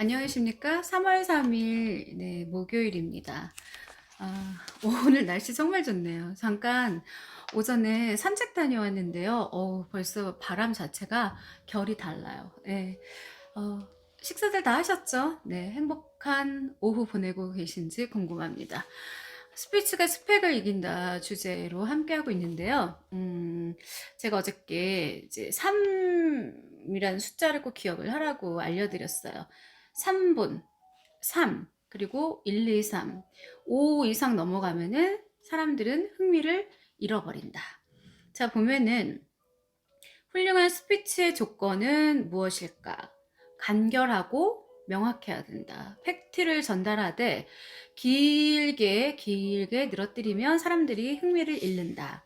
안녕하십니까? 3월 3일, 네, 목요일입니다. 오늘 날씨 정말 좋네요. 잠깐 오전에 산책 다녀왔는데요. 벌써 바람 자체가 결이 달라요. 네, 어, 식사들 다 하셨죠? 네, 행복한 오후 보내고 계신지 궁금합니다. 스피치가 스펙을 이긴다 주제로 함께하고 있는데요. 제가 어저께 이제 3이라는 숫자를 꼭 기억을 하라고 알려드렸어요. 3분, 3, 그리고 1, 2, 3, 5 이상 넘어가면은 사람들은 흥미를 잃어버린다. 자, 보면은 훌륭한 스피치의 조건은 무엇일까? 간결하고 명확해야 된다. 팩트를 전달하되 길게 늘어뜨리면 사람들이 흥미를 잃는다.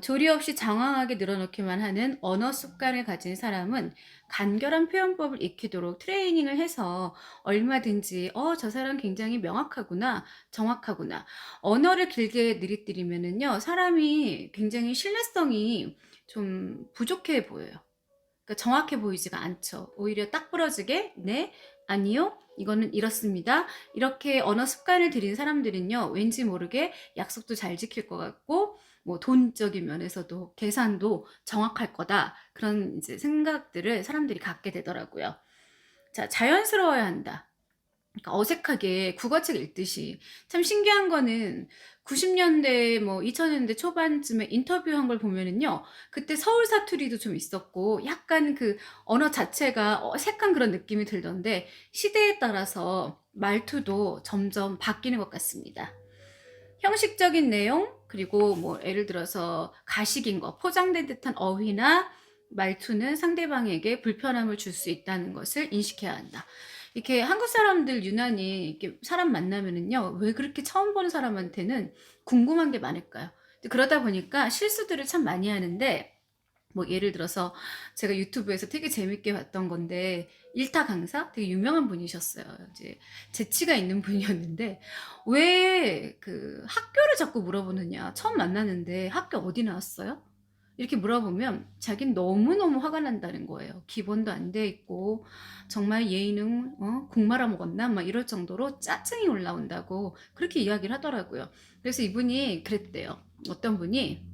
조리 없이 장황하게 늘어놓기만 하는 언어 습관을 가진 사람은 간결한 표현법을 익히도록 트레이닝을 해서 얼마든지 저 사람 굉장히 명확하구나, 정확하구나. 언어를 길게 늘어뜨리면은요, 사람이 굉장히 신뢰성이 좀 부족해 보여요. 그러니까 정확해 보이지가 않죠. 오히려 딱 부러지게 네, 아니요, 이거는 이렇습니다. 이렇게 언어 습관을 들인 사람들은요, 왠지 모르게 약속도 잘 지킬 것 같고 뭐 돈적인 면에서도 계산도 정확할 거다. 그런 이제 생각들을 사람들이 갖게 되더라고요. 자, 자연스러워야 한다. 그러니까 어색하게 국어책 읽듯이. 참 신기한 거는 90년대 뭐 2000년대 초반쯤에 인터뷰한 걸 보면은요, 그때 서울 사투리도 좀 있었고 약간 그 언어 자체가 어색한 그런 느낌이 들던데 시대에 따라서 말투도 점점 바뀌는 것 같습니다. 형식적인 내용, 그리고 뭐 예를 들어서 가식인 거, 포장된 듯한 어휘나 말투는 상대방에게 불편함을 줄 수 있다는 것을 인식해야 한다. 이렇게 한국 사람들 유난히 이렇게 사람 만나면은요, 왜 그렇게 처음 보는 사람한테는 궁금한 게 많을까요? 그러다 보니까 실수들을 참 많이 하는데, 뭐 예를 들어서 제가 유튜브에서 되게 재밌게 봤던 건데, 일타 강사 되게 유명한 분이셨어요. 이제 재치가 있는 분이었는데 왜 그 학교를 자꾸 물어보느냐, 처음 만나는데 학교 어디 나왔어요? 이렇게 물어보면 자긴 너무너무 화가 난다는 거예요. 기본도 안 돼 있고 정말 예의는 국 말아 먹었나 막 이럴 정도로 짜증이 올라온다고 그렇게 이야기를 하더라고요. 그래서 이분이 그랬대요. 어떤 분이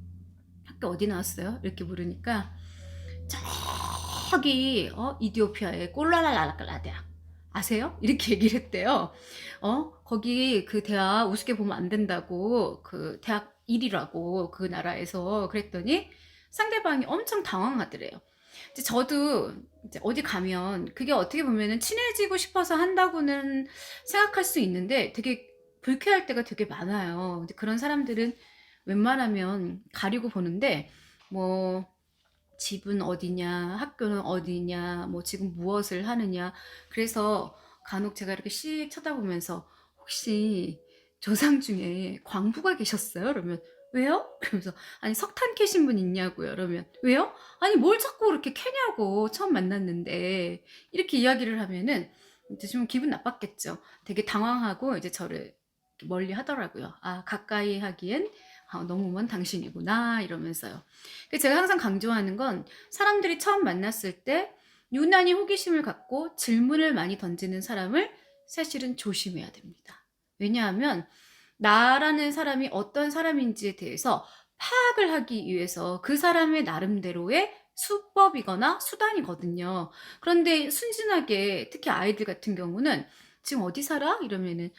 학교 어디 나왔어요? 이렇게 물으니까 저기 이디오피아의 꼴라라라라 대학 아세요? 이렇게 얘기를 했대요. 거기 그 대학 우습게 보면 안 된다고, 그 대학 1위라고 그 나라에서. 그랬더니 상대방이 엄청 당황하더래요. 이제 저도 이제 어디 가면 그게 어떻게 보면은 친해지고 싶어서 한다고는 생각할 수 있는데 되게 불쾌할 때가 되게 많아요. 근데 그런 사람들은 웬만하면 가리고 보는데, 뭐 집은 어디냐, 학교는 어디냐, 뭐 지금 무엇을 하느냐. 그래서 간혹 제가 이렇게 씩 쳐다보면서 혹시 조상 중에 광부가 계셨어요? 그러면 왜요? 그러면서 아니 석탄 캐신 분 있냐고요. 그러면 왜요? 아니 뭘 자꾸 그렇게 캐냐고, 처음 만났는데. 이렇게 이야기를 하면은 이제 좀 기분 나빴겠죠. 되게 당황하고 이제 저를 멀리 하더라고요. 아, 가까이 하기엔 너무 먼 당신이구나 이러면서요. 제가 항상 강조하는 건 사람들이 처음 만났을 때 유난히 호기심을 갖고 질문을 많이 던지는 사람을 사실은 조심해야 됩니다. 왜냐하면 나라는 사람이 어떤 사람인지에 대해서 파악을 하기 위해서 그 사람의 나름대로의 수법이거나 수단이거든요. 그런데 순진하게, 특히 아이들 같은 경우는 지금 어디 살아? 이러면은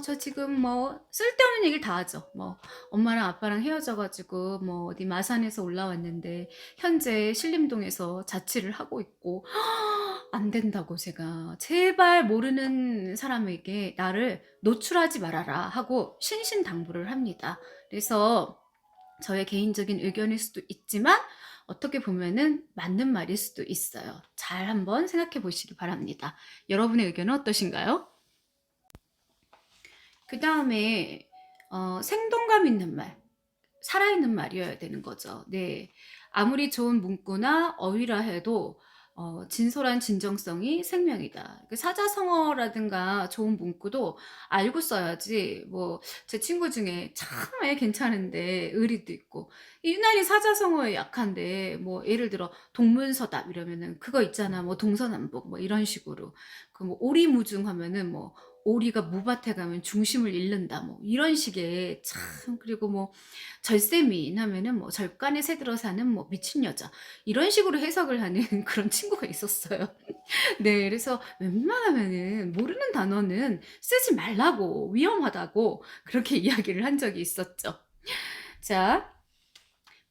저 지금 뭐 쓸데없는 얘기를 다 하죠. 뭐 엄마랑 아빠랑 헤어져가지고 뭐 어디 마산에서 올라왔는데 현재 신림동에서 자취를 하고 있고. 안 된다고, 제가 제발 모르는 사람에게 나를 노출하지 말아라 하고 신신당부를 합니다. 그래서 저의 개인적인 의견일 수도 있지만 어떻게 보면은 맞는 말일 수도 있어요. 잘 한번 생각해 보시기 바랍니다. 여러분의 의견은 어떠신가요? 그 다음에 생동감 있는 말, 살아있는 말이어야 되는 거죠. 네, 아무리 좋은 문구나 어휘라 해도 진솔한 진정성이 생명이다. 그 사자성어라든가 좋은 문구도 알고 써야지. 뭐 제 친구 중에 참 애 괜찮은데 의리도 있고 유난히 사자성어에 약한데 뭐 예를 들어 동문서답 이러면은 그거 있잖아. 뭐 동서남북 뭐 이런 식으로 그 뭐 오리무중하면은 뭐 오리가 무밭에 가면 중심을 잃는다 뭐 이런 식의 참 그리고 뭐 절세미인 하면은 뭐 절간에 새들어 사는 뭐 미친 여자 이런 식으로 해석을 하는 그런 친구가 있었어요. 네. 그래서 웬만하면은 모르는 단어는 쓰지 말라고 위험하다고 그렇게 이야기를 한 적이 있었죠. 자,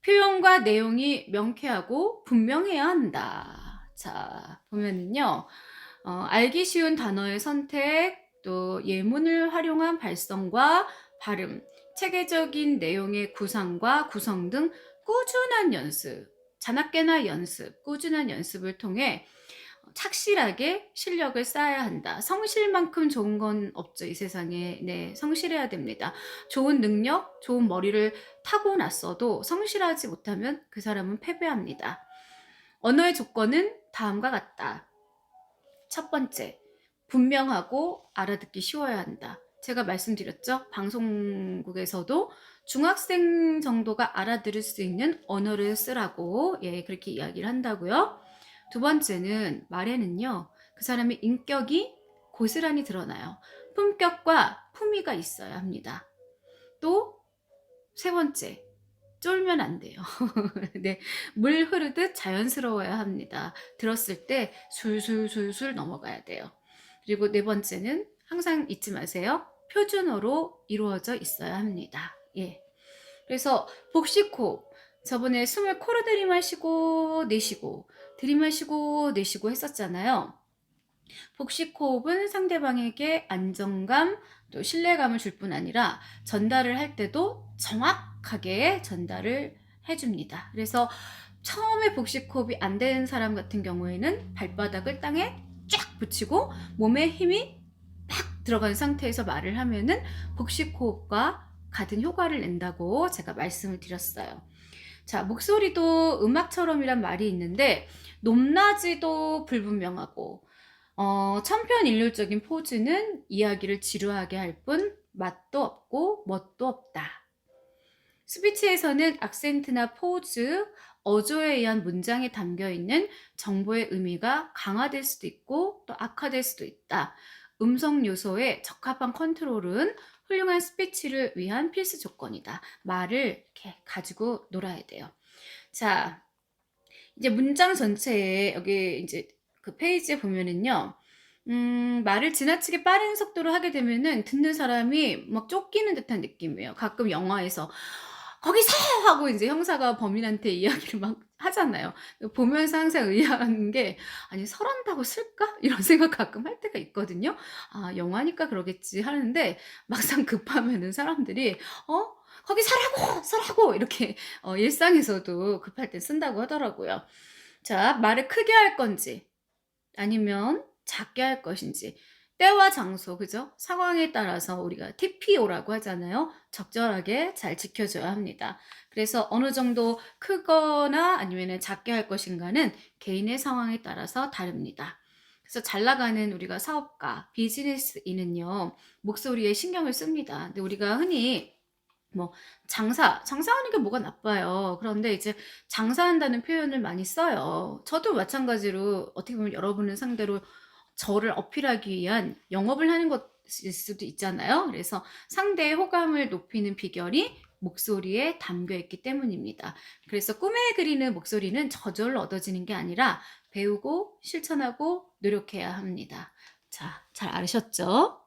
표현과 내용이 명쾌하고 분명해야 한다. 자, 보면은요. 알기 쉬운 단어의 선택, 또 예문을 활용한 발성과 발음, 체계적인 내용의 구상과 구성 등 꾸준한 연습, 자나깨나 연습, 꾸준한 연습을 통해 착실하게 실력을 쌓아야 한다. 성실만큼 좋은 건 없죠, 이 세상에. 네, 성실해야 됩니다. 좋은 능력, 좋은 머리를 타고났어도 성실하지 못하면 그 사람은 패배합니다. 언어의 조건은 다음과 같다. 첫 번째, 분명하고 알아듣기 쉬워야 한다. 제가 말씀드렸죠? 방송국에서도 중학생 정도가 알아들을 수 있는 언어를 쓰라고 예, 그렇게 이야기를 한다고요. 두 번째는 말에는요. 그 사람의 인격이 고스란히 드러나요. 품격과 품위가 있어야 합니다. 또 세 번째, 쫄면 안 돼요. 네, 물 흐르듯 자연스러워야 합니다. 들었을 때 술술술술 넘어가야 돼요. 그리고 네 번째는 항상 잊지 마세요. 표준어로 이루어져 있어야 합니다. 예. 그래서 복식호흡. 저번에 숨을 코로 들이마시고 내쉬고 들이마시고 내쉬고 했었잖아요. 복식호흡은 상대방에게 안정감 또 신뢰감을 줄 뿐 아니라 전달을 할 때도 정확하게 전달을 해줍니다. 그래서 처음에 복식호흡이 안 되는 사람 같은 경우에는 발바닥을 땅에 쫙 붙이고 몸에 힘이 팍 들어간 상태에서 말을 하면은 복식호흡과 같은 효과를 낸다고 제가 말씀을 드렸어요. 자, 목소리도 음악처럼이란 말이 있는데 높낮이도 불분명하고 천편일률적인 포즈는 이야기를 지루하게 할 뿐 맛도 없고 멋도 없다. 스피치에서는 악센트나 포즈, 어조에 의한 문장에 담겨있는 정보의 의미가 강화될 수도 있고 또 악화될 수도 있다. 음성 요소의 적합한 컨트롤은 훌륭한 스피치를 위한 필수 조건이다. 말을 이렇게 가지고 놀아야 돼요. 자, 이제 문장 전체에 여기 이제 그 페이지에 보면은요. 말을 지나치게 빠른 속도로 하게 되면은 듣는 사람이 막 쫓기는 듯한 느낌이에요. 가끔 영화에서 거기 서! 하고 이제 형사가 범인한테 이야기를 막 하잖아요. 보면서 항상 의아한 게 '아니 서란다고 쓸까?' 이런 생각 가끔 할 때가 있거든요. '아 영화니까 그러겠지.' 하는데 막상 급하면은 사람들이 거기 서라고! 서라고!' 이렇게 일상에서도 급할 때 쓴다고 하더라고요. 자, 말을 크게 할 건지 아니면 작게 할 것인지 때와 장소 그죠? 상황에 따라서 우리가 TPO라고 하잖아요. 적절하게 잘 지켜줘야 합니다. 그래서 어느 정도 크거나 아니면은 작게 할 것인가는 개인의 상황에 따라서 다릅니다. 그래서 잘 나가는 우리가 사업가, 비즈니스인은요, 목소리에 신경을 씁니다. 근데 우리가 흔히 뭐 장사하는 게 뭐가 나빠요. 그런데 이제 장사한다는 표현을 많이 써요. 저도 마찬가지로 어떻게 보면 여러분을 상대로 저를 어필하기 위한 영업을 하는 것일 수도 있잖아요. 그래서 상대의 호감을 높이는 비결이 목소리에 담겨 있기 때문입니다. 그래서 꿈에 그리는 목소리는 저절로 얻어지는 게 아니라 배우고 실천하고 노력해야 합니다. 자, 잘 아셨죠?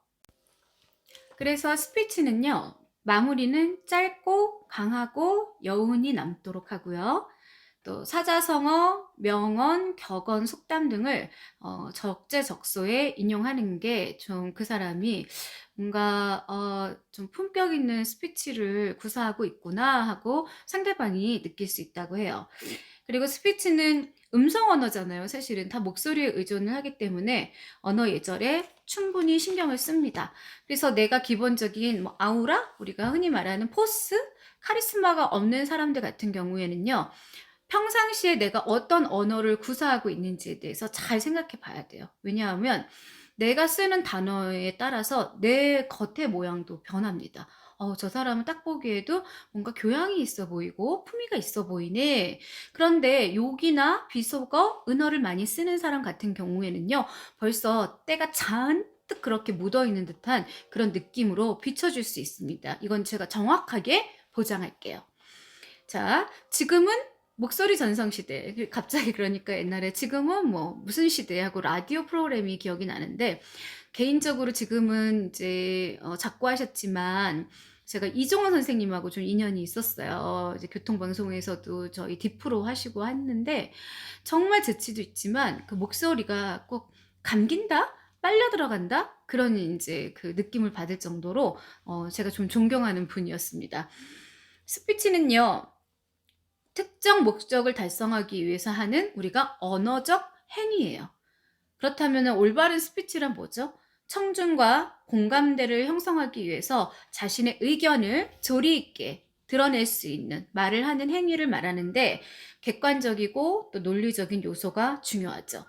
그래서 스피치는요. 마무리는 짧고 강하고 여운이 남도록 하고요. 또 사자성어, 명언, 격언, 속담 등을 적재적소에 인용하는 게 좀 그 사람이 뭔가 좀 품격 있는 스피치를 구사하고 있구나 하고 상대방이 느낄 수 있다고 해요. 그리고 스피치는 음성 언어잖아요. 사실은 다 목소리에 의존을 하기 때문에 언어 예절에 충분히 신경을 씁니다. 그래서 내가 기본적인 뭐 아우라, 우리가 흔히 말하는 포스, 카리스마가 없는 사람들 같은 경우에는요. 평상시에 내가 어떤 언어를 구사하고 있는지에 대해서 잘 생각해 봐야 돼요. 왜냐하면 내가 쓰는 단어에 따라서 내 겉의 모양도 변합니다. 저 사람은 딱 보기에도 뭔가 교양이 있어 보이고 품위가 있어 보이네. 그런데 욕이나 비속어, 은어를 많이 쓰는 사람 같은 경우에는요, 벌써 때가 잔뜩 그렇게 묻어 있는 듯한 그런 느낌으로 비춰질 수 있습니다. 이건 제가 정확하게 보장할게요. 자, 지금은 목소리 전성시대. 갑자기 그러니까 옛날에 지금은 뭐 무슨 시대 하고 라디오 프로그램이 기억이 나는데, 개인적으로 지금은 이제 작고하셨지만 제가 이종원 선생님하고 좀 인연이 있었어요. 이제 교통방송에서도 저희 디프로 하시고 했는데, 정말 재치도 있지만 그 목소리가 꼭 감긴다? 빨려 들어간다? 그런 이제 그 느낌을 받을 정도로 제가 좀 존경하는 분이었습니다. 스피치는요, 특정 목적을 달성하기 위해서 하는 우리가 언어적 행위예요. 그렇다면 올바른 스피치란 뭐죠? 청중과 공감대를 형성하기 위해서 자신의 의견을 조리 있게 드러낼 수 있는 말을 하는 행위를 말하는데, 객관적이고 또 논리적인 요소가 중요하죠.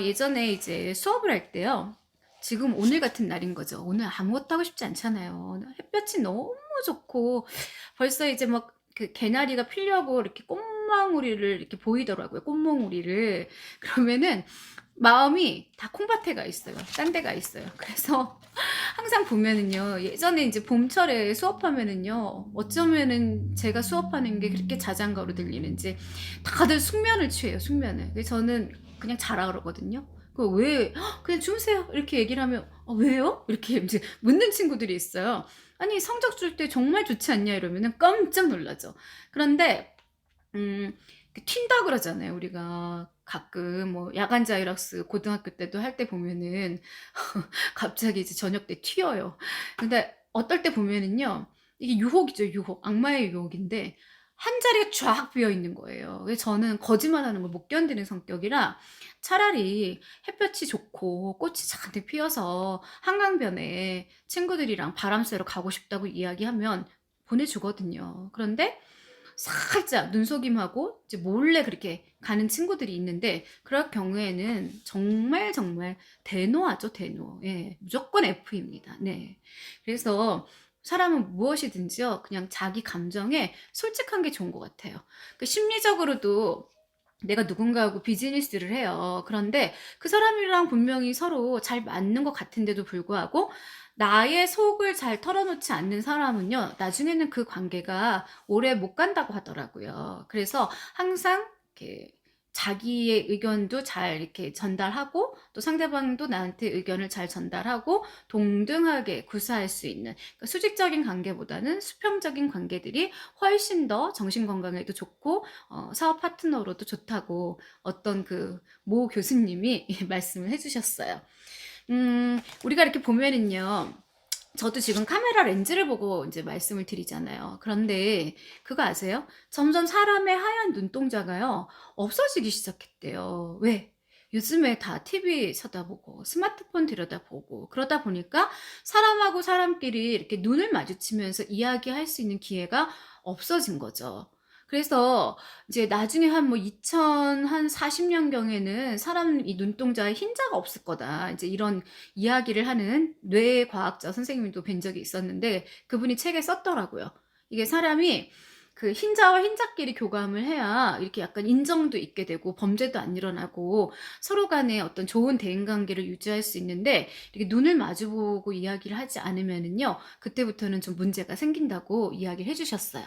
예전에 이제 수업을 할 때요. 지금 오늘 같은 날인 거죠. 오늘 아무것도 하고 싶지 않잖아요. 햇볕이 너무 좋고 벌써 이제 막 그 개나리가 피려고 이렇게 꽃망우리를 이렇게 보이더라고요. 꽃몽우리를. 그러면은 마음이 다 콩밭에 가 있어요. 딴 데 가 있어요. 그래서 항상 보면은요, 예전에 이제 봄철에 수업하면은요, 어쩌면은 제가 수업하는 게 그렇게 자장가로 들리는지 다들 숙면을 취해요, 숙면을. 그래서 저는 그냥 자라 그러거든요. 왜, 그냥 주무세요. 이렇게 얘기를 하면, 왜요? 이렇게 이제 묻는 친구들이 있어요. 아니, 성적 줄 때 정말 좋지 않냐? 이러면은 깜짝 놀라죠. 그런데, 튄다 그러잖아요. 우리가 가끔 뭐 야간 자율학습 고등학교 때도 할 때 보면은 갑자기 이제 저녁 때 튀어요. 근데 어떨 때 보면은요, 이게 유혹이죠, 유혹. 악마의 유혹인데 한 자리가 쫙 비어 있는 거예요. 그래서 저는 거짓말하는 걸 못 견디는 성격이라 차라리 햇볕이 좋고 꽃이 잔뜩 피어서 한강변에 친구들이랑 바람 쐬러 가고 싶다고 이야기하면 보내주거든요. 그런데 살짝 눈속임하고 이제 몰래 그렇게 가는 친구들이 있는데, 그럴 경우에는 정말 정말 대노하죠, 대노. 예, 무조건 F입니다. 네. 그래서 사람은 무엇이든지요, 그냥 자기 감정에 솔직한 게 좋은 것 같아요. 그 심리적으로도 내가 누군가하고 비즈니스를 해요. 그런데 그 사람이랑 분명히 서로 잘 맞는 것 같은데도 불구하고 나의 속을 잘 털어놓지 않는 사람은요, 나중에는 그 관계가 오래 못 간다고 하더라고요. 그래서 항상 이렇게 자기의 의견도 잘 이렇게 전달하고 또 상대방도 나한테 의견을 잘 전달하고 동등하게 구사할 수 있는, 그러니까 수직적인 관계보다는 수평적인 관계들이 훨씬 더 정신 건강에도 좋고 사업 파트너로도 좋다고 어떤 그 모 교수님이 말씀을 해주셨어요. 우리가 이렇게 보면은요, 저도 지금 카메라 렌즈를 보고 이제 말씀을 드리잖아요. 그런데 그거 아세요? 점점 사람의 하얀 눈동자가요, 없어지기 시작했대요. 왜? 요즘에 다 TV 쳐다보고 스마트폰 들여다보고 그러다 보니까 사람하고 사람끼리 이렇게 눈을 마주치면서 이야기할 수 있는 기회가 없어진 거죠. 그래서 이제 나중에 한 뭐 2040년경에는 사람 이 눈동자에 흰자가 없을 거다, 이제 이런 이야기를 하는 뇌과학자 선생님도 뵌 적이 있었는데, 그분이 책에 썼더라고요. 이게 사람이 그 흰자와 흰자끼리 교감을 해야 이렇게 약간 인정도 있게 되고 범죄도 안 일어나고 서로 간에 어떤 좋은 대인관계를 유지할 수 있는데, 이렇게 눈을 마주보고 이야기를 하지 않으면은요, 그때부터는 좀 문제가 생긴다고 이야기를 해주셨어요.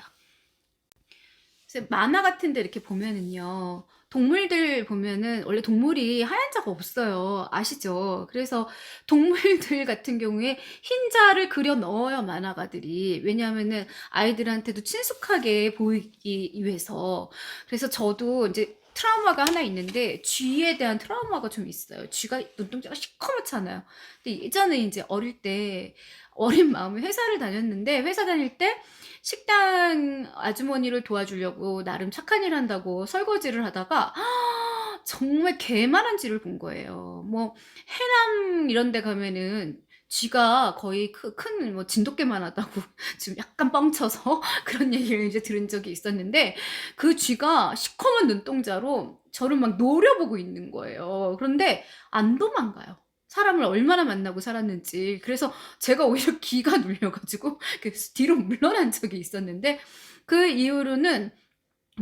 만화 같은 데 이렇게 보면은요, 동물들 보면은 원래 동물이 하얀 자가 없어요. 아시죠? 그래서 동물들 같은 경우에 흰자를 그려 넣어요, 만화가들이. 왜냐하면은 아이들한테도 친숙하게 보이기 위해서. 그래서 저도 이제 트라우마가 하나 있는데, 쥐에 대한 트라우마가 좀 있어요. 쥐가 눈동자가 시커멓잖아요. 근데 예전에 이제 어릴 때 어린 마음에 회사를 다녔는데, 회사 다닐 때 식당 아주머니를 도와주려고 나름 착한 일 한다고 설거지를 하다가 정말 개만한 쥐를 본 거예요. 뭐 해남 이런 데 가면은 쥐가 거의 큰 뭐 진돗개만 하다고 지금 약간 뻥쳐서 그런 얘기를 이제 들은 적이 있었는데, 그 쥐가 시커먼 눈동자로 저를 막 노려보고 있는 거예요. 그런데 안 도망가요. 사람을 얼마나 만나고 살았는지. 그래서 제가 오히려 기가 눌려 가지고 그 뒤로 물러난 적이 있었는데, 그 이후로는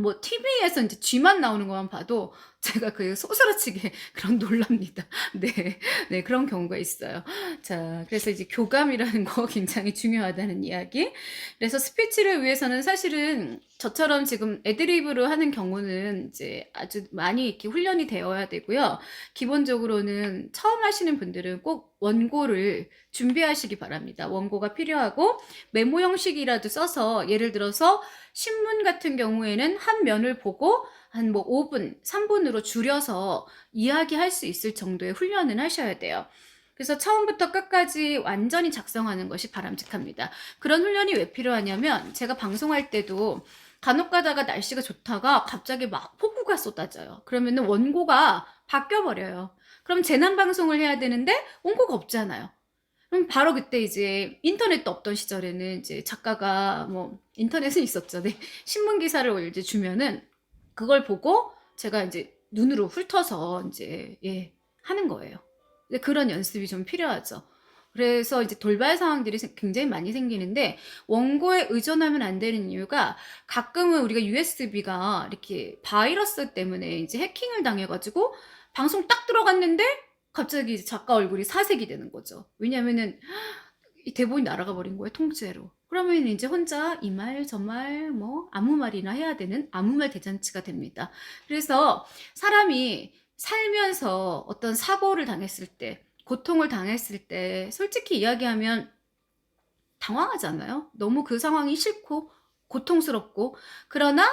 뭐 TV에서 인제 쥐만 나오는 것만 봐도 제가 그 소스라치게 그런 놀랍니다. 네. 네, 그런 경우가 있어요. 자, 그래서 이제 교감이라는 거 굉장히 중요하다는 이야기. 그래서 스피치를 위해서는 사실은 저처럼 지금 애드리브로 하는 경우는 이제 아주 많이 이렇게 훈련이 되어야 되고요. 기본적으로는 처음 하시는 분들은 꼭 원고를 준비하시기 바랍니다. 원고가 필요하고 메모 형식이라도 써서, 예를 들어서 신문 같은 경우에는 한 면을 보고 한 뭐 5분, 3분으로 줄여서 이야기할 수 있을 정도의 훈련은 하셔야 돼요. 그래서 처음부터 끝까지 완전히 작성하는 것이 바람직합니다. 그런 훈련이 왜 필요하냐면, 제가 방송할 때도 간혹 가다가 날씨가 좋다가 갑자기 막 폭우가 쏟아져요. 그러면은 원고가 바뀌어 버려요. 그럼 재난 방송을 해야 되는데 원고가 없잖아요. 그럼 바로 그때 이제 인터넷도 없던 시절에는 이제 작가가 뭐 인터넷은 있었죠. 네. 신문 기사를 이제 주면은 그걸 보고 제가 이제 눈으로 훑어서 이제 예, 하는 거예요. 근데 그런 연습이 좀 필요하죠. 그래서 이제 돌발 상황들이 굉장히 많이 생기는데, 원고에 의존하면 안 되는 이유가, 가끔은 우리가 USB가 이렇게 바이러스 때문에 이제 해킹을 당해가지고 방송 딱 들어갔는데 갑자기 이제 작가 얼굴이 사색이 되는 거죠. 왜냐면은 이 대본이 날아가 버린 거예요, 통째로. 그러면 이제 혼자 이 말, 저 말, 뭐, 아무 말이나 해야 되는 아무 말 대잔치가 됩니다. 그래서 사람이 살면서 어떤 사고를 당했을 때, 고통을 당했을 때, 솔직히 이야기하면 당황하잖아요. 너무 그 상황이 싫고, 고통스럽고, 그러나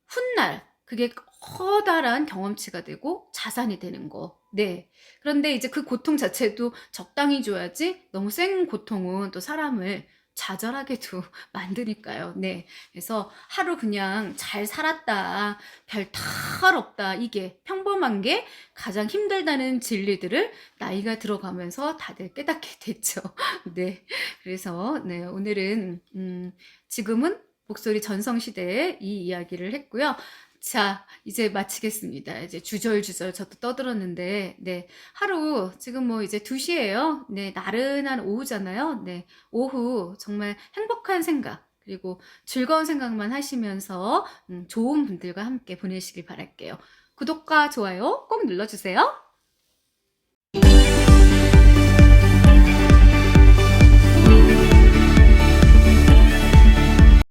훗날 그게 커다란 경험치가 되고 자산이 되는 거. 네. 그런데 이제 그 고통 자체도 적당히 줘야지, 너무 센 고통은 또 사람을 좌절하게도 만드니까요. 네. 그래서 하루 그냥 잘 살았다, 별 탈 없다, 이게 평범한 게 가장 힘들다는 진리들을 나이가 들어가면서 다들 깨닫게 됐죠. 네. 그래서 네, 오늘은 지금은 목소리 전성시대의 이 이야기를 했고요. 자, 이제 마치겠습니다. 이제 주절주절 저도 떠들었는데, 네. 하루, 지금 뭐 이제 2시예요. 네. 나른한 오후잖아요. 네. 오후 정말 행복한 생각, 그리고 즐거운 생각만 하시면서 좋은 분들과 함께 보내시길 바랄게요. 구독과 좋아요 꼭 눌러주세요.